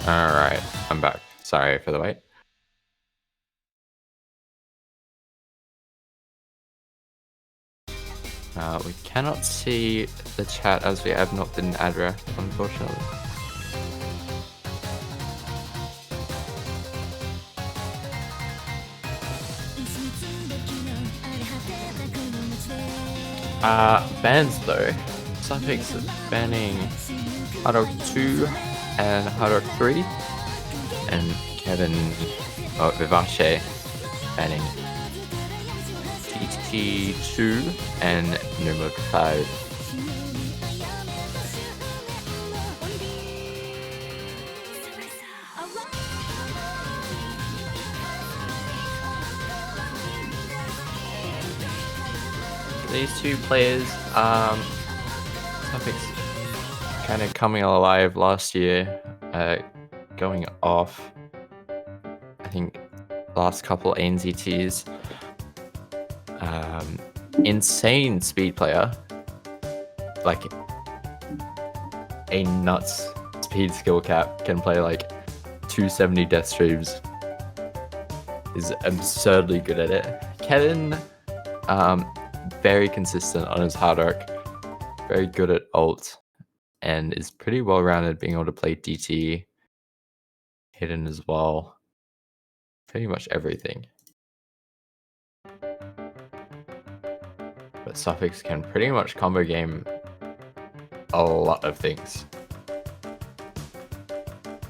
Alright, I'm back. Sorry for the wait. We cannot see the chat as we have not been address, unfortunately. Bans though. Suffix banning Hard Rock 2 and Hard Rock 3, and Kevin Vivace banning TT2 and Numeric 5. These two players, Suffix kind of coming alive last year, going off, I think, last couple ANZTs. Insane speed player, like a nuts speed skill cap, can play like 270 death streams, is absurdly good at it. Kevin, very consistent on his hard arc, very good at ult, and is pretty well rounded, being able to play DT, hidden as well, pretty much everything. But Suffix can pretty much combo game a lot of things.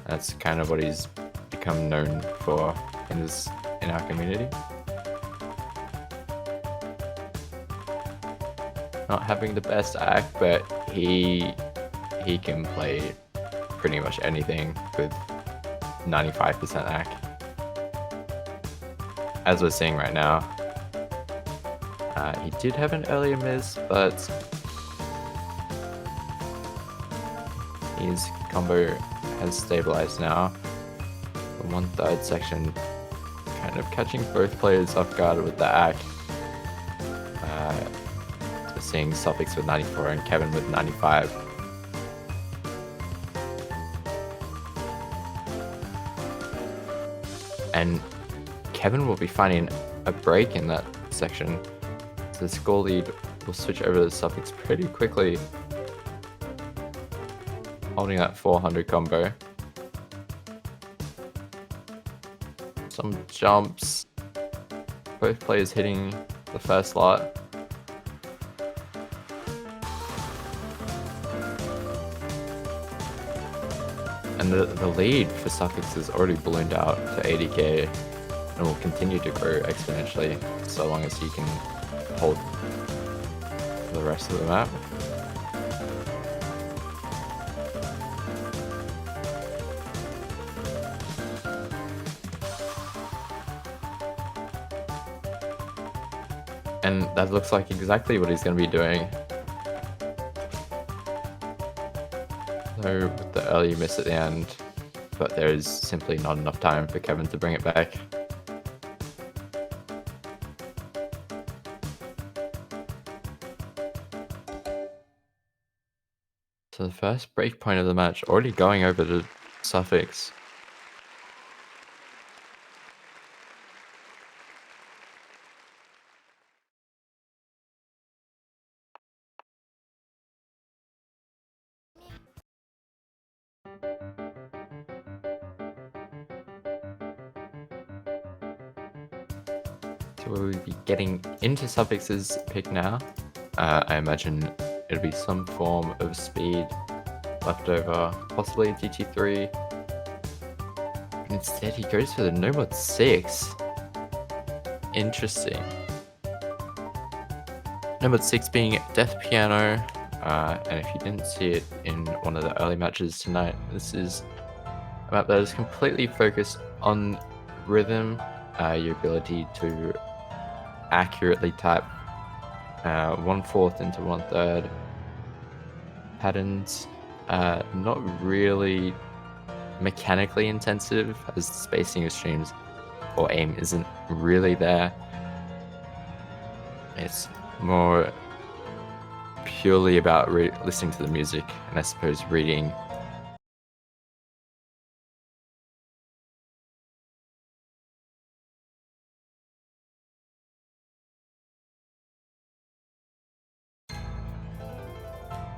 That's kind of what he's become known for in our community. Not having the best act, but he can play pretty much anything with 95% act. As we're seeing right now, he did have an earlier miss, but his combo has stabilized now. The 1/3 section kind of catching both players off guard with the act. Seeing Suffix with 94 and Kevin with 95. And Kevin will be finding a break in that section. So the score lead will switch over to Suffix pretty quickly, holding that 400 combo. Some jumps, both players hitting the first lot. And the lead for Suffix is already ballooned out to 80k and will continue to grow exponentially so long as he can hold the rest of the map. And that looks like exactly what he's going to be doing. So with the early miss at the end, but there is simply not enough time for Kevin to bring it back. So the first breakpoint of the match already going over to Suffix. So we'll be getting into Suffix's pick now. I imagine it'll be some form of speed left over, possibly a DT3. But instead he goes for the No Mod 6. Interesting. No Mod 6 being Death Piano, And if you didn't see it in one of the early matches tonight, this is a map that is completely focused on rhythm, your ability to accurately type 1/4 into 1/3 patterns. Not really mechanically intensive, as the spacing of streams or aim isn't really there. It's more purely about listening to the music and I suppose reading.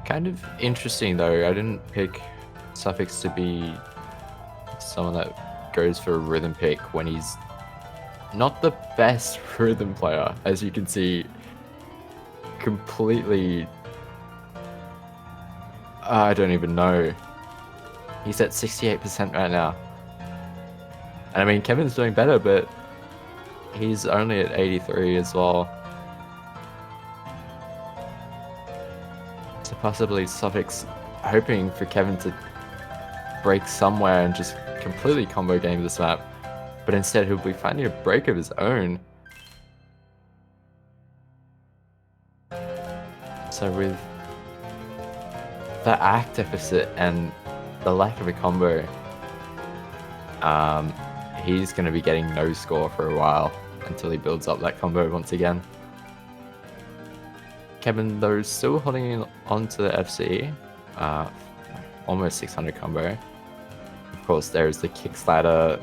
Kind of interesting though, I didn't pick Suffix to be someone that goes for a rhythm pick when he's not the best rhythm player, as you can see. Completely, I don't even know. He's at 68% right now. And I mean, Kevin's doing better, but he's only at 83 as well. So possibly Suffix hoping for Kevin to break somewhere and just completely combo game this map. But instead he'll be finding a break of his own. So with the act deficit and the lack of a combo, he's going to be getting no score for a while until he builds up that combo once again. Kevin, though, still holding on to the FC, almost 600 combo. Of course, there's the kick slider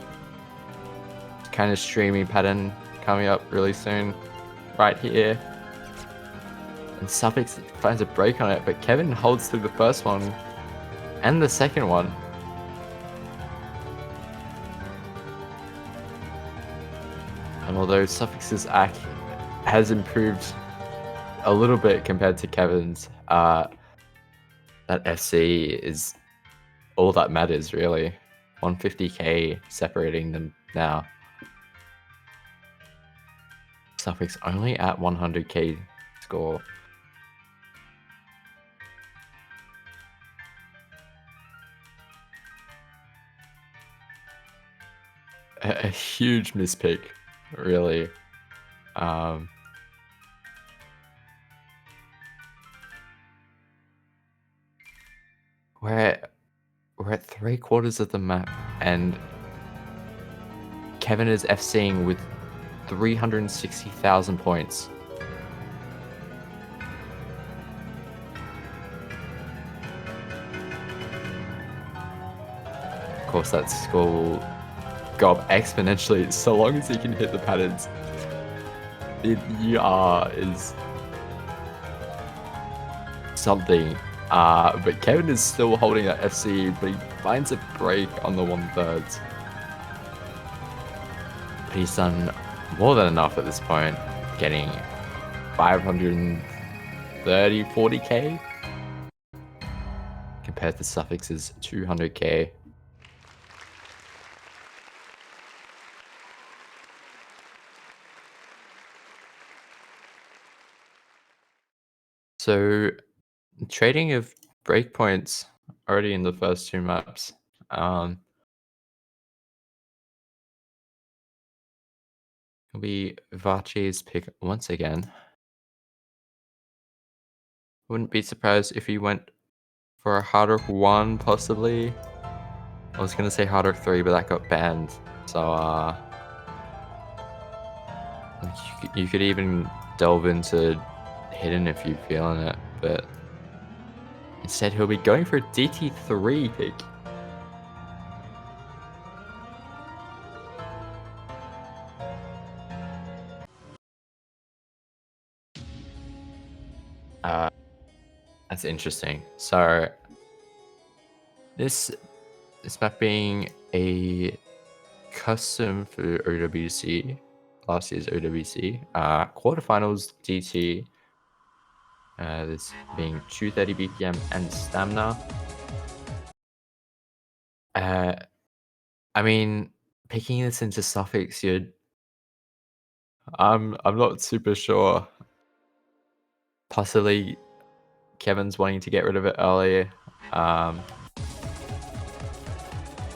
kind of streaming pattern coming up really soon, right here. And Suffix finds a break on it, but Kevin holds through the first one and the second one. And although Suffix's act has improved a little bit compared to Kevin's, that FC is all that matters, really. 150k separating them now. Suffix only at 100k score. A huge mispick, really. We're at 3/4 of the map, and Kevin is FCing with 360,000 points. Of course, that score will go up exponentially so long as he can hit the patterns. The UR is something. But Kevin is still holding that FC, but he finds a break on the 1/3. But he's done more than enough at this point, getting 530, 40k compared to Suffix's 200k. So trading of breakpoints already in the first two maps. It'll be Vivace's pick once again. Wouldn't be surprised if he went for a Hard Rock 1, possibly. I was gonna say Hard Rock 3, but that got banned. So, you could even delve into Hidden if you're feeling it, but instead he'll be going for a DT3 pick. That's interesting. So this map being a custom for OWC, last year's OWC, quarterfinals DT. This being 230 BPM and stamina. I mean, picking this into Suffix, I'm not super sure. Possibly Kevin's wanting to get rid of it early,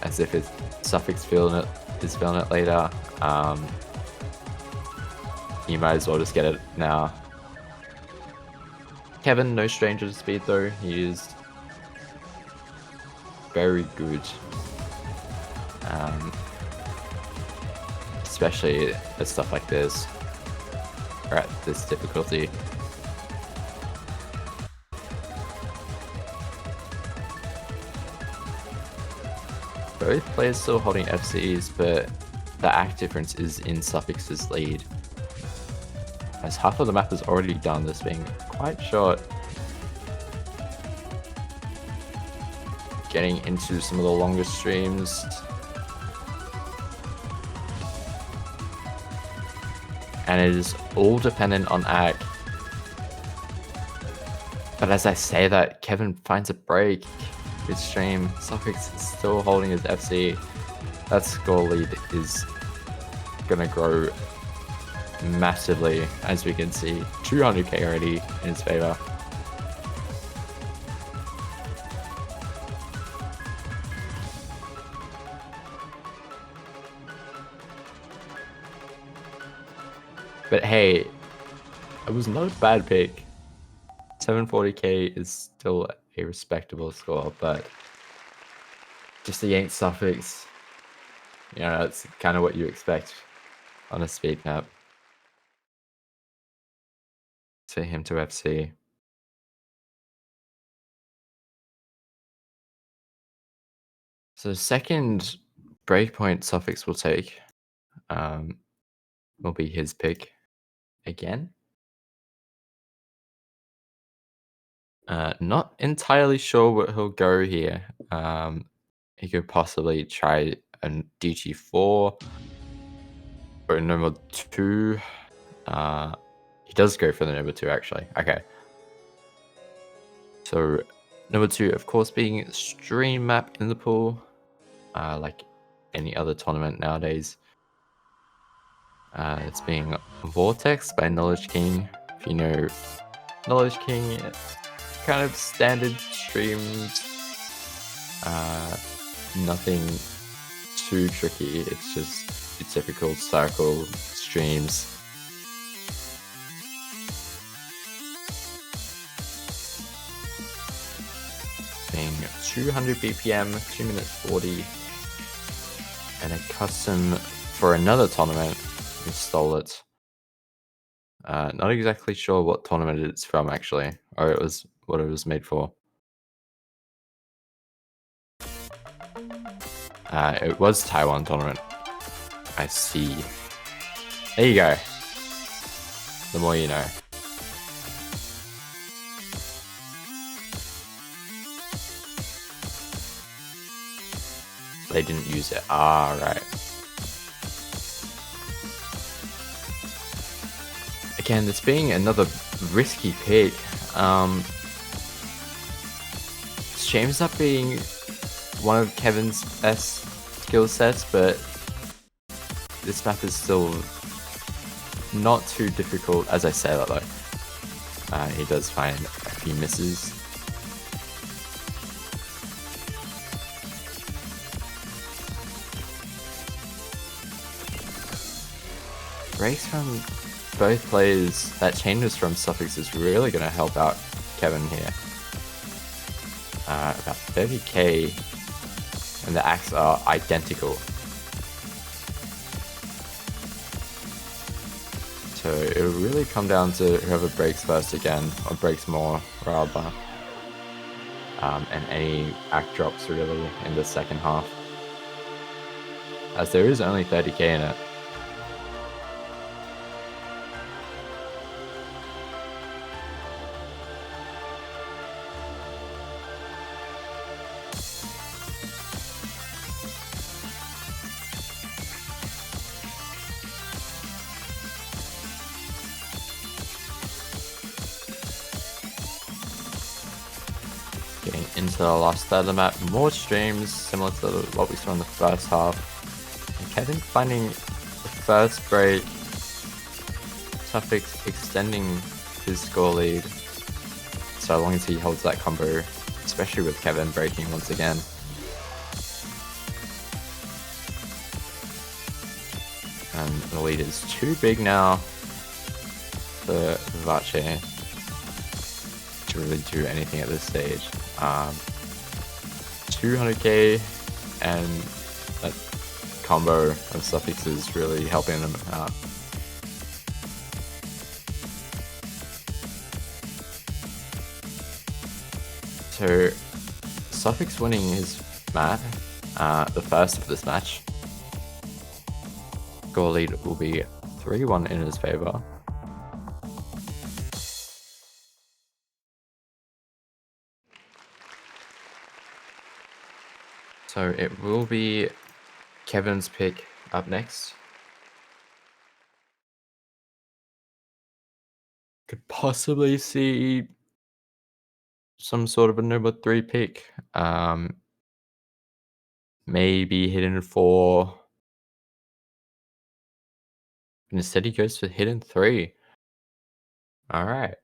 as if it's suffix is feeling it later. You might as well just get it now. Kevin, no stranger to speed though. He is very good, especially at stuff like this, or at this difficulty. Both players still holding FCs, but the act difference is in Suffix's lead, as half of the map is already done, this being quite short. Getting into some of the longer streams. And it is all dependent on act. But as I say that, Kevin finds a break. His stream, Suffix is still holding his FC. That score lead is gonna grow massively, as we can see. 200k already in his favor. But hey, it was not a bad pick. 740k is still a respectable score, but just against Suffix, you know, that's kind of what you expect on a speed map. For him to FC. So the second breakpoint Suffix will take will be his pick again. Not entirely sure what he'll go here. He could possibly try a DG4 or number 2. He does go for the number 2 actually. Okay. So number 2, of course, being stream map in the pool, like any other tournament nowadays. It's being Vortex by Knowledge King. If you know Knowledge King, kind of standard streams. Nothing too tricky. It's just your typical circle streams. Being 200 BPM, 2 minutes 40, and a custom for another tournament. We stole it. Not exactly sure what tournament it's from actually, or it was what it was made for. It was Taiwan tournament. I see. There you go. The more you know. They didn't use it. Ah, right. Again, this being another risky pick. Shame's up being one of Kevin's best skill sets, but this map is still not too difficult, as I say that though. He does find a few misses. Breaks from both players. That changes from Suffix is really going to help out Kevin here. About 30k, and the acts are identical. So it will really come down to whoever breaks first again, or breaks more rather. And any act drops really in the second half, as there is only 30k in it. Getting into the last third of the map, more streams similar to what we saw in the first half. And Kevin finding the first break, Suffix extending his score lead so long as he holds that combo, especially with Kevin breaking once again. And the lead is too big now for Vivace to really do anything at this stage. 200k and that combo of suffixes really helping him out. So Suffix winning his match, the first of this match. Score lead will be 3-1 in his favor. So it will be Kevin's pick up next. Could possibly see some sort of a number 3 pick. Maybe hidden 4. And instead he goes for hidden 3. Alright.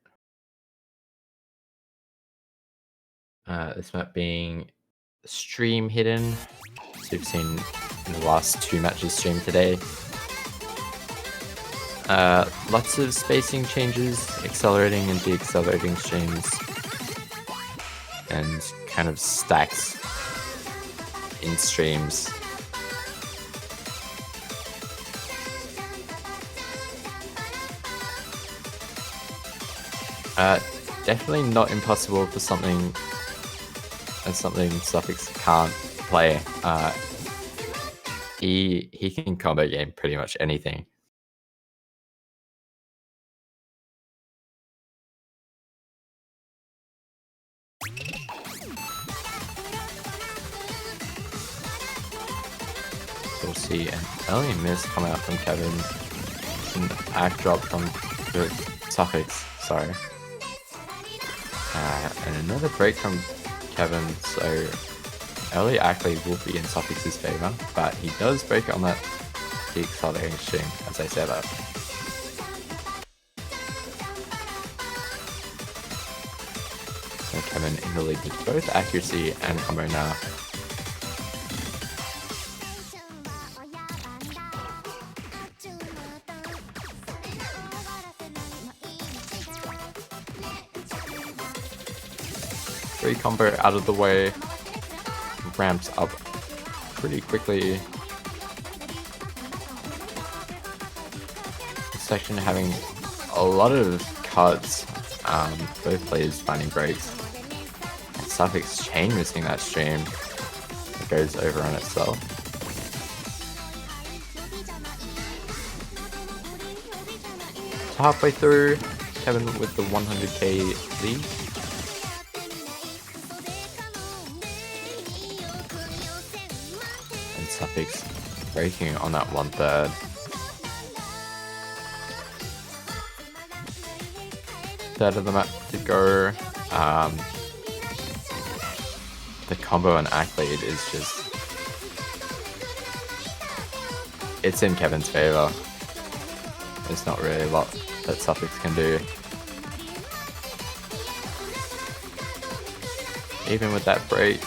This map being stream hidden. So you've seen in the last 2 matches streamed today. Lots of spacing changes, accelerating and deaccelerating streams, and kind of stacks in streams. Definitely not impossible for something Suffix can't play. He can combo game pretty much anything. So we'll see an early miss come out from Kevin. An act drop from the Suffix, sorry. And another break from Kevin, so early actually will be in Suffix's favor, but he does break it on that deaccelerating stream, as I said that. So Kevin in the lead with both accuracy and combo now. Free combo out of the way, ramps up pretty quickly. This section having a lot of cuts, both players finding breaks. And Suffix chain missing that stream. It goes over on itself. So halfway through, Kevin with the 100k lead. Suffix breaking on that 1/3. Third of the map to go. The combo and act lead is just... it's in Kevin's favor. There's not really a lot that Suffix can do. Even with that break,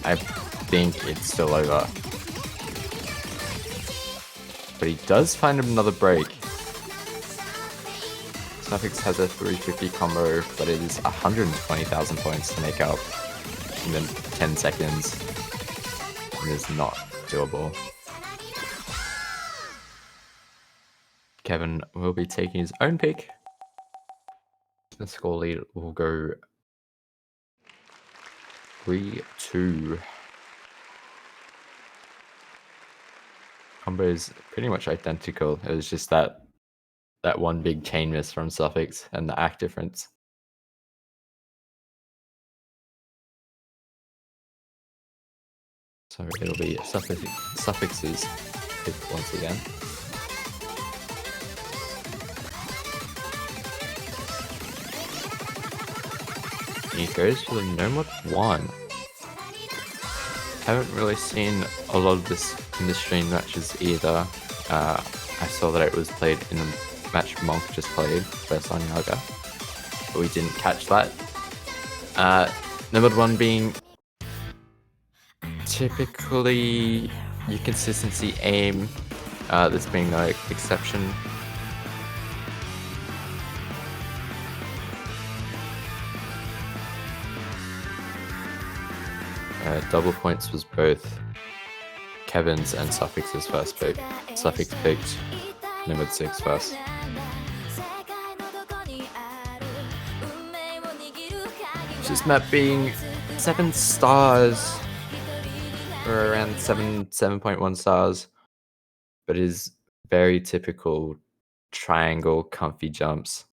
I think it's still over. But he does find another break. Suffix has a 350 combo, but it is 120,000 points to make up in 10 seconds. It is not doable. Kevin will be taking his own pick. The score lead will go 3-2. Combo is pretty much identical. It was just that one big chain miss from Suffix and the act difference. So it'll be Suffix's pick once again. He goes for the no mod 1. Haven't really seen a lot of this in the stream matches either. I saw that it was played in the match Monk just played versus Anyaga, but we didn't catch that. Number one being typically your consistency aim. This being no exception. Double points was both Kevin's and Suffix's first pick. Suffix picked number 6 first. This map being 7 stars, or around 7.1 stars, but is very typical triangle comfy jumps.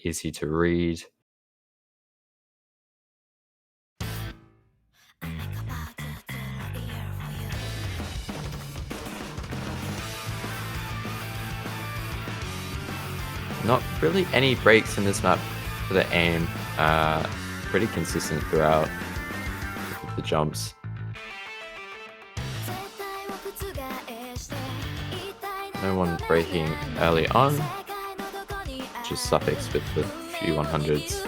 Easy to read. Not really any breaks in this map for the aim. Pretty consistent throughout the jumps. No one breaking early on. Just Suffix with the few 100s.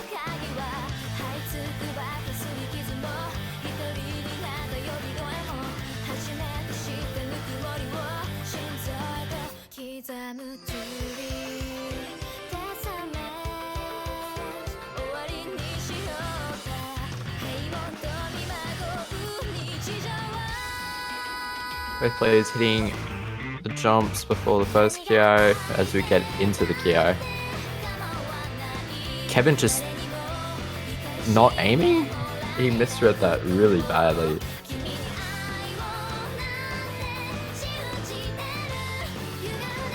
Both players hitting the jumps before the first KI as we get into the KI. Kevin just not aiming? He misread that really badly.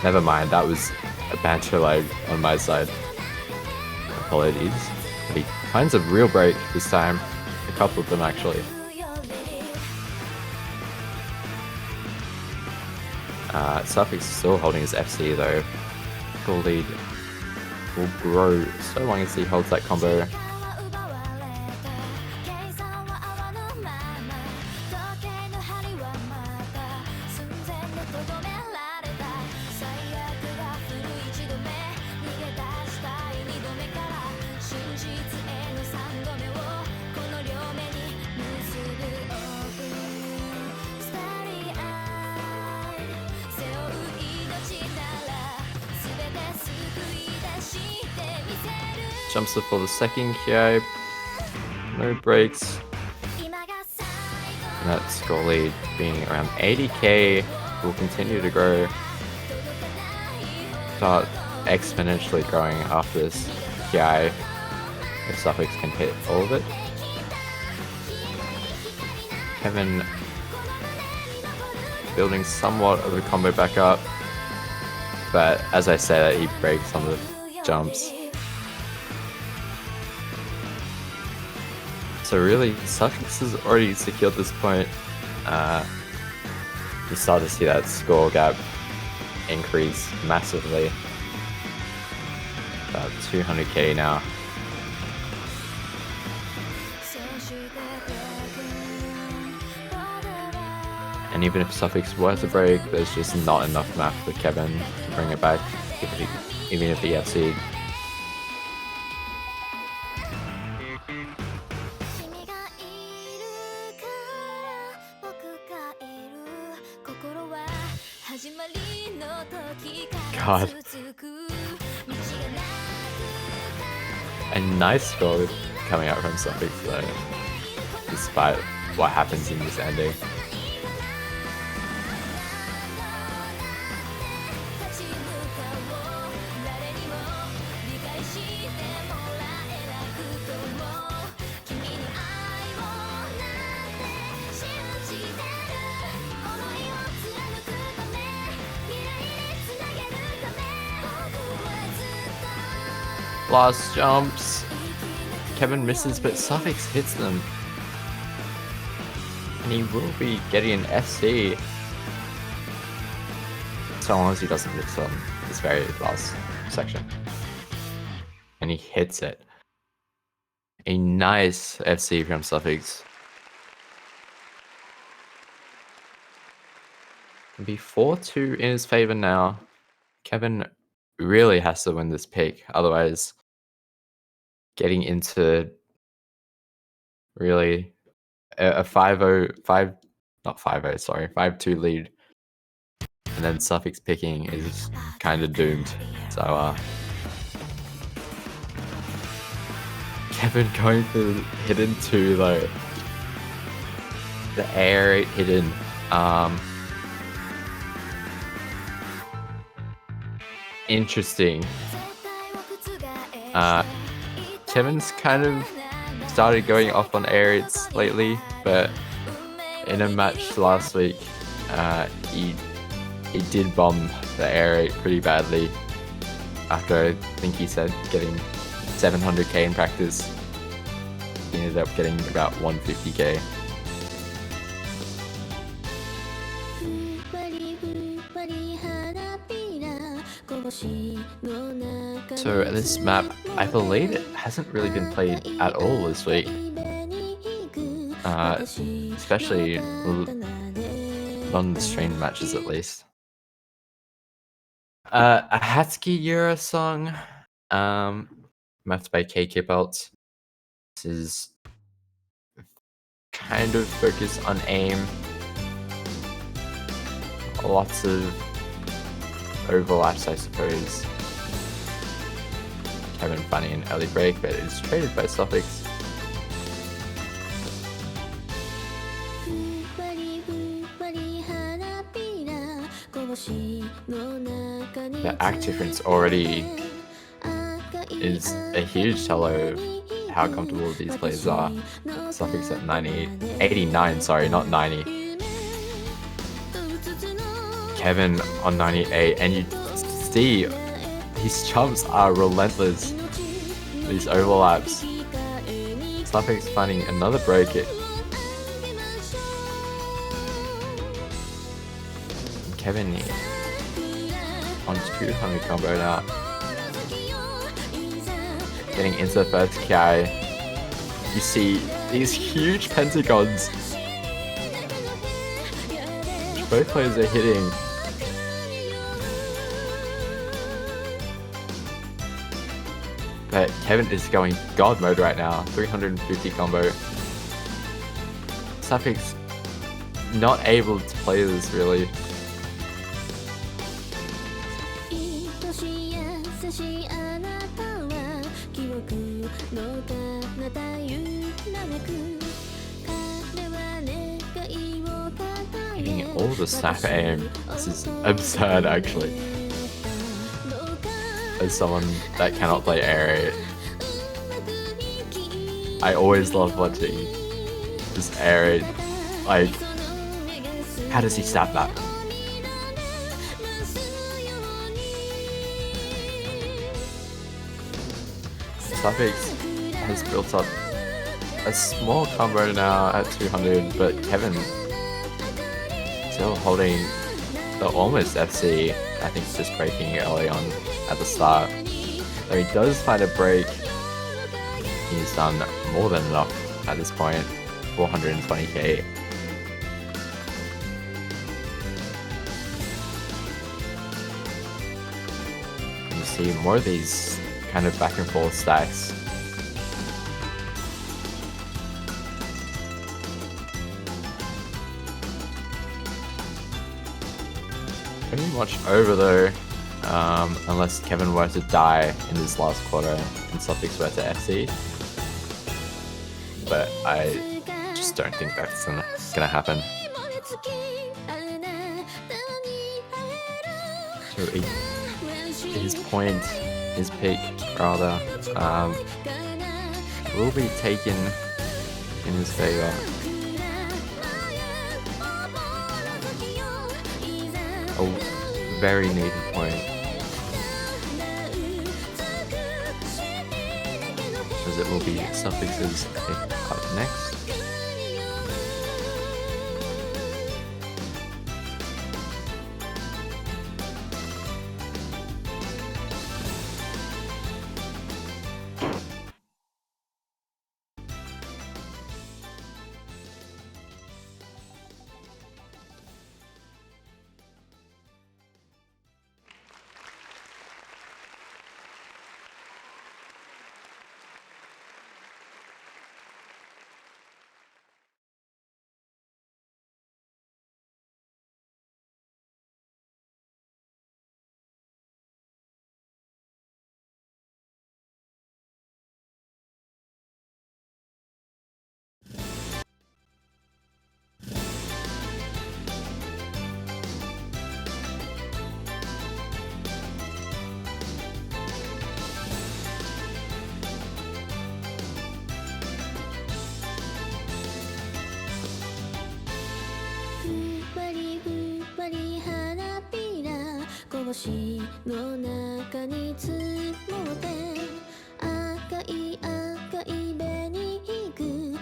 Never mind, that was a banter lag on my side. Apologies. But he finds a real break this time. A couple of them actually. Suffix is still holding his FC though. Goal lead will grow so long as he holds that combo. Jumps up for the second KI, no breaks. And that score lead being around 80k will continue to grow. Start exponentially growing after this KI if Suffix can hit all of it. Kevin building somewhat of a combo back up, but as I said, he breaks on the jumps. So really, Suffix has already secured this point. You start to see that score gap increase massively. About 200k now. And even if Suffix were to break, there's just not enough math for Kevin to bring it back, even if he FC'd. God. A nice score coming out from Suffix though, despite what happens in this ending. Last jumps. Kevin misses, but Suffix hits them. And he will be getting an FC. So long as he doesn't miss on this very last section. And he hits it. A nice FC from Suffix. It'll be 4-2 in his favor now. Kevin really has to win this pick. Otherwise, getting into really a 5-0, not 5-0, sorry, 5-2 lead, and then suffix picking is kind of doomed. So, Kevin going for hidden 2 though. The air 8 hidden. Interesting. Kevin's kind of started going off on air 8s lately, but in a match last week, he did bomb the air 8 pretty badly. After I think he said getting 700k in practice, he ended up getting about 150k. So this map, I believe it hasn't really been played at all this week. Especially on the streamed matches at least. A Hatsuki Yura song, mapped by K Kipelt. This is kind of focused on aim. Lots of overlaps, I suppose. Kevin finding an early break, but it's traded by suffix. The act difference already is a huge tell of how comfortable these players are. Suffix at 89, sorry, not 90. Kevin on 98, and you see his jumps are relentless. These overlaps. Suffix finding another break. Kevin on 200 combo now. Getting into the first KI. You see these huge pentagons, which both players are hitting. But Kevin is going god mode right now. 350 combo. Suffix not able to play this really. Hitting all the snap aim. This is absurd actually. As someone that cannot play air 8, I always love watching this air 8. Like, how does he snap that? Suffix has built up a small combo now at 200, but Kevin still holding the almost FC. I think just breaking early on at the start. Though he does find a break, he's done more than enough at this point. 420k. You see more of these kind of back and forth stacks. Pretty much over though, unless Kevin were to die in this last quarter and Suffix were to FC. But I just don't think that's gonna happen. So his pick rather, will be taken in his favor. A very needed point. As it will be Suffix's pick up next.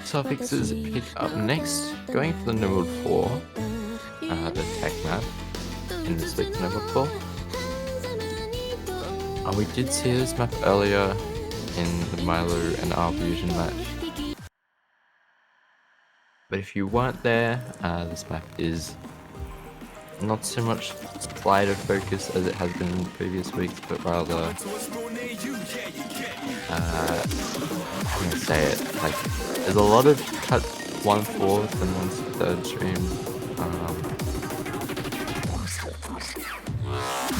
Suffixes pick up next, going for the number 4, the tech map in this week's number 4. We did see this map earlier in the Milo and R Fusion match. But if you weren't there, this map is not so much slider focus as it has been in previous weeks, but rather, how can I say it, like, there's a lot of cut 1/4 and 1/3 streams.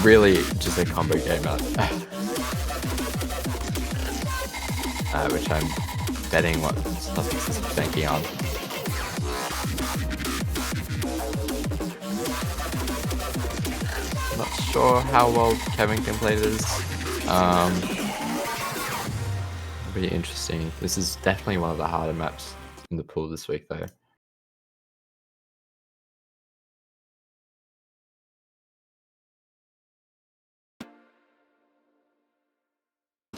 Really just a combo game out. Which I'm betting what Suffix is banking on. Not sure how well Kevin can play this. Pretty interesting. This is definitely one of the harder maps in the pool this week, though.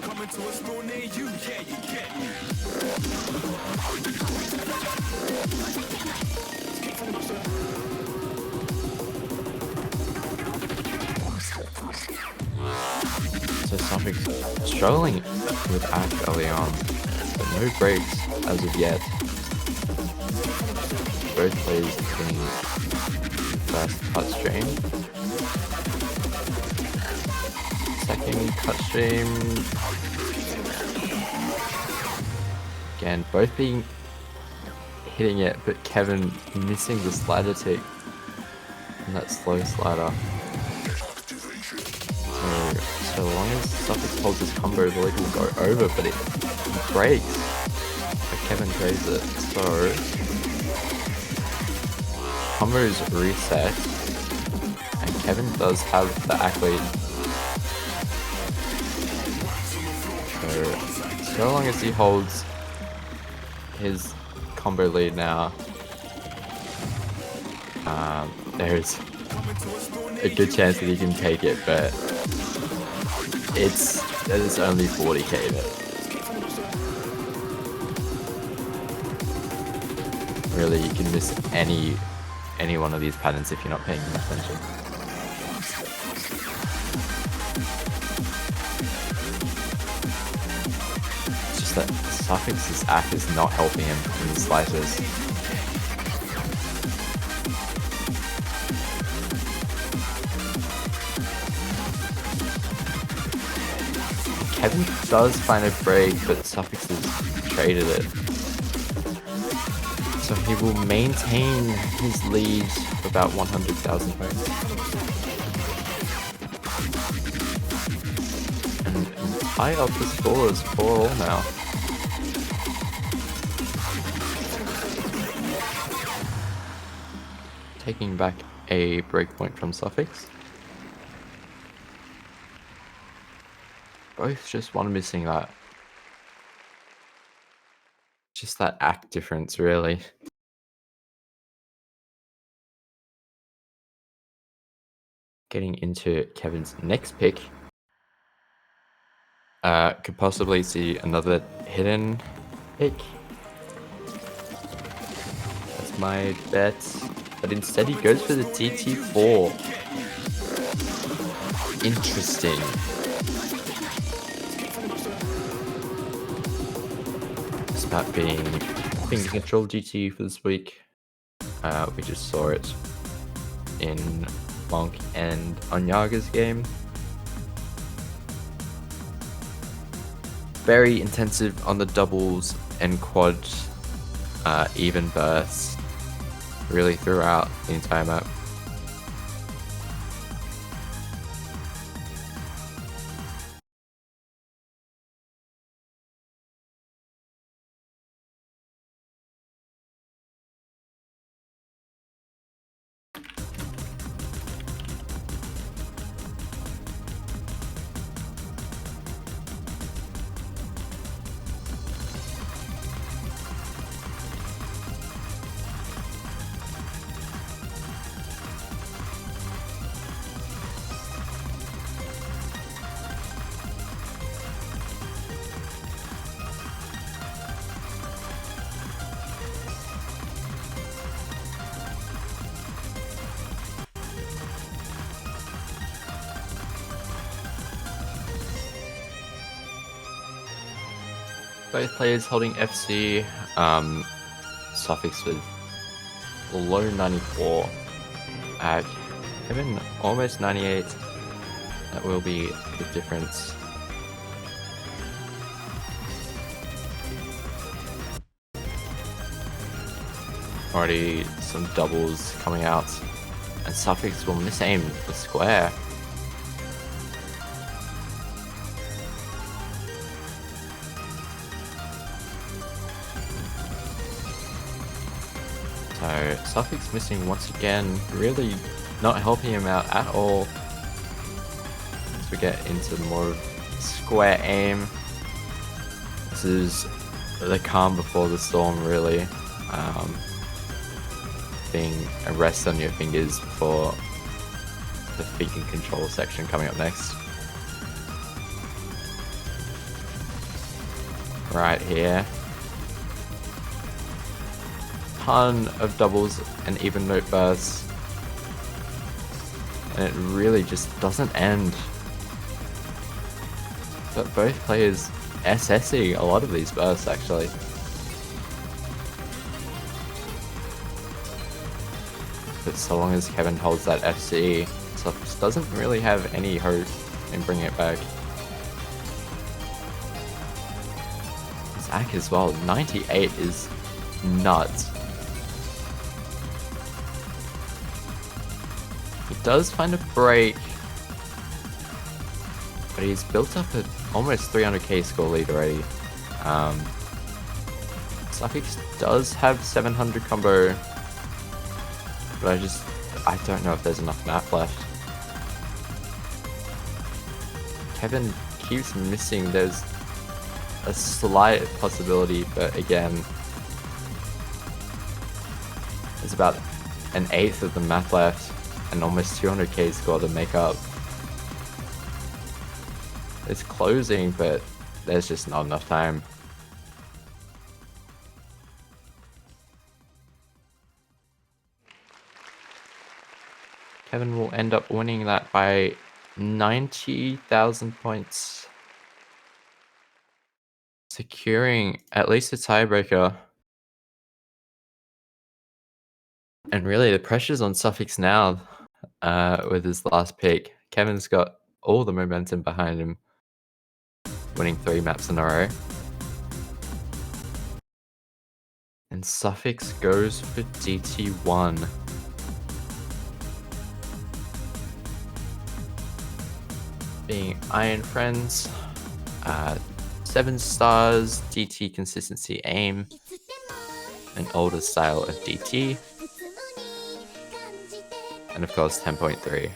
Coming to a school near you, yeah, you get me. So Suffix struggling with Ash early on, but no breaks as of yet. Both players getting the first cut stream. Second cut stream. Again, both hitting it, but Kevin missing the slider tick and that slow slider. So long as Suffix holds his combo, the lead will go over, but it breaks. But Kevin trades it. So combo's reset, and Kevin does have the accolade. So long as he holds his combo lead now, there's a good chance that he can take it, but it's only 40k in it. Really, you can miss any one of these patterns if you're not paying attention. That Suffix's act is not helping him in the slightest. Kevin does find a break, but Suffix has traded it. So he will maintain his lead for about 100,000 points. And tie up the scores 4-4 now. Taking back a breakpoint from Suffix. Both just one missing that. Just that act difference, really. Getting into Kevin's next pick. Could possibly see another hidden pick. That's my bet. But instead he goes for the DT4. Interesting. This map being finger control GT for this week. We just saw it in Monk and Onyaga's game. Very intensive on the doubles and quad even bursts. Really throughout the entire map. Both players holding FC. Suffix with low 94. Kevin almost 98. That will be the difference. Already some doubles coming out, and Suffix will misaim the square. So Suffix missing once again, really not helping him out at all. As we get into more square aim, this is the calm before the storm, really. Being a rest on your fingers for the feet and control section coming up next. Right here. Ton of doubles and even note bursts. And it really just doesn't end. But both players SSing a lot of these bursts actually. But so long as Kevin holds that FC, Suffix doesn't really have any hope in bringing it back. Zach as well, 98 is nuts. He does find a break, but he's built up an almost 300k score lead already. Suffix does have 700 combo, but I don't know if there's enough map left. Kevin keeps missing. There's a slight possibility, but again, there's about an eighth of the map left and almost 200k score to make up. It's closing, but there's just not enough time. Kevin will end up winning that by 90,000 points, securing at least a tiebreaker. And really, the pressure's on Suffix now with his last pick. Kevin's got all the momentum behind him, winning 3 maps in a row. And Suffix goes for DT1. Being Iron Friends, 7 stars, DT consistency aim, an older style of DT, and of course 10.3.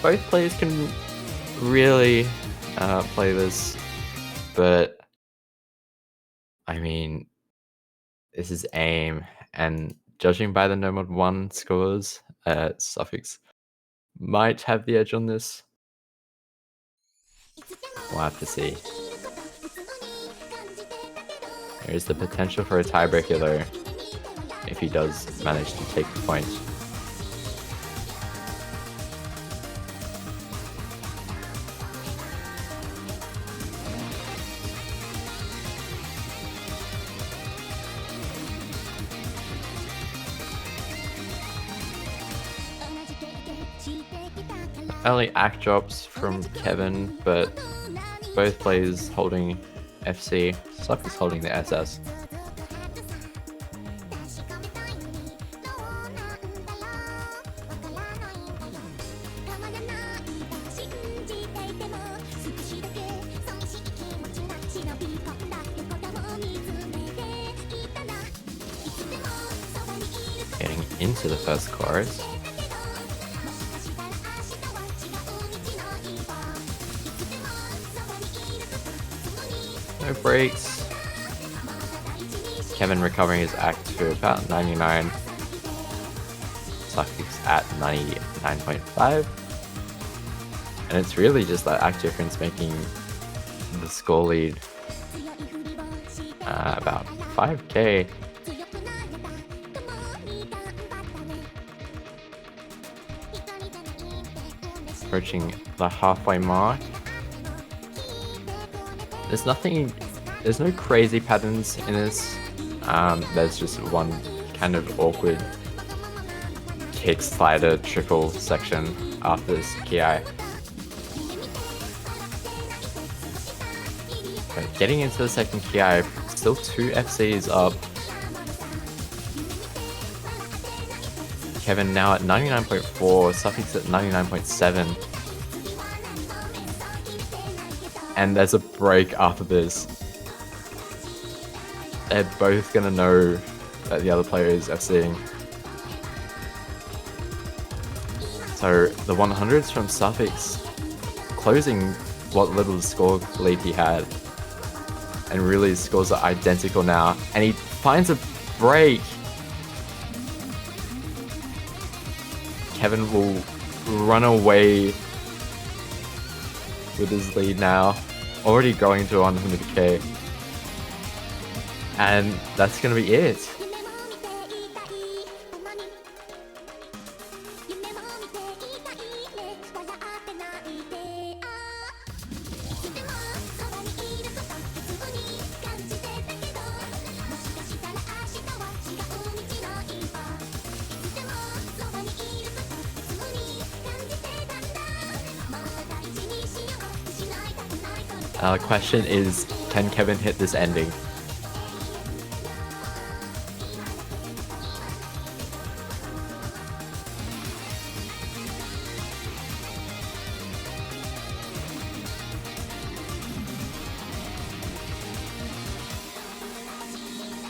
Both players can really play this, but I mean, this is aim, and judging by the Nomad 1 scores, Suffix might have the edge on this. We'll have to see. There is the potential for a tiebreaker though, if he does manage to take the point. Only act drops from Kevin, but both players holding FC. Suffix holding the SS. Getting into the first chorus. No breaks. Kevin recovering his act to about 99. suffix at 99.5. And it's really just that act difference making the score lead about 5k. Approaching the halfway mark. There's no crazy patterns in this. There's just one kind of awkward kick slider triple section after this ki. But getting into the second ki, still 2 FCs up. Kevin now at 99.4, suffix at 99.7. And there's a break after this. They're both gonna know that the other player is FCing. So the 100s from suffix closing what little score lead he had. And really his scores are identical now. And he finds a break. Kevin will run away with his lead now. Already going to 100k. And that's gonna be it. The question is, can Kevin hit this ending?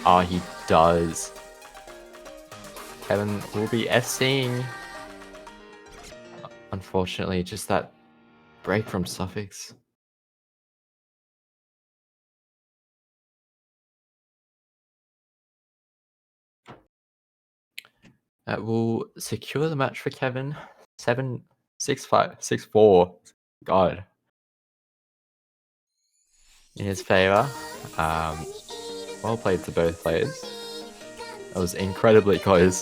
Oh, he does. Kevin will be FCing. Unfortunately, just that break from suffix. That will secure the match for Kevin. 7, 6, 5, 6, 4. God. In his favor. Well played to both players. That was incredibly close.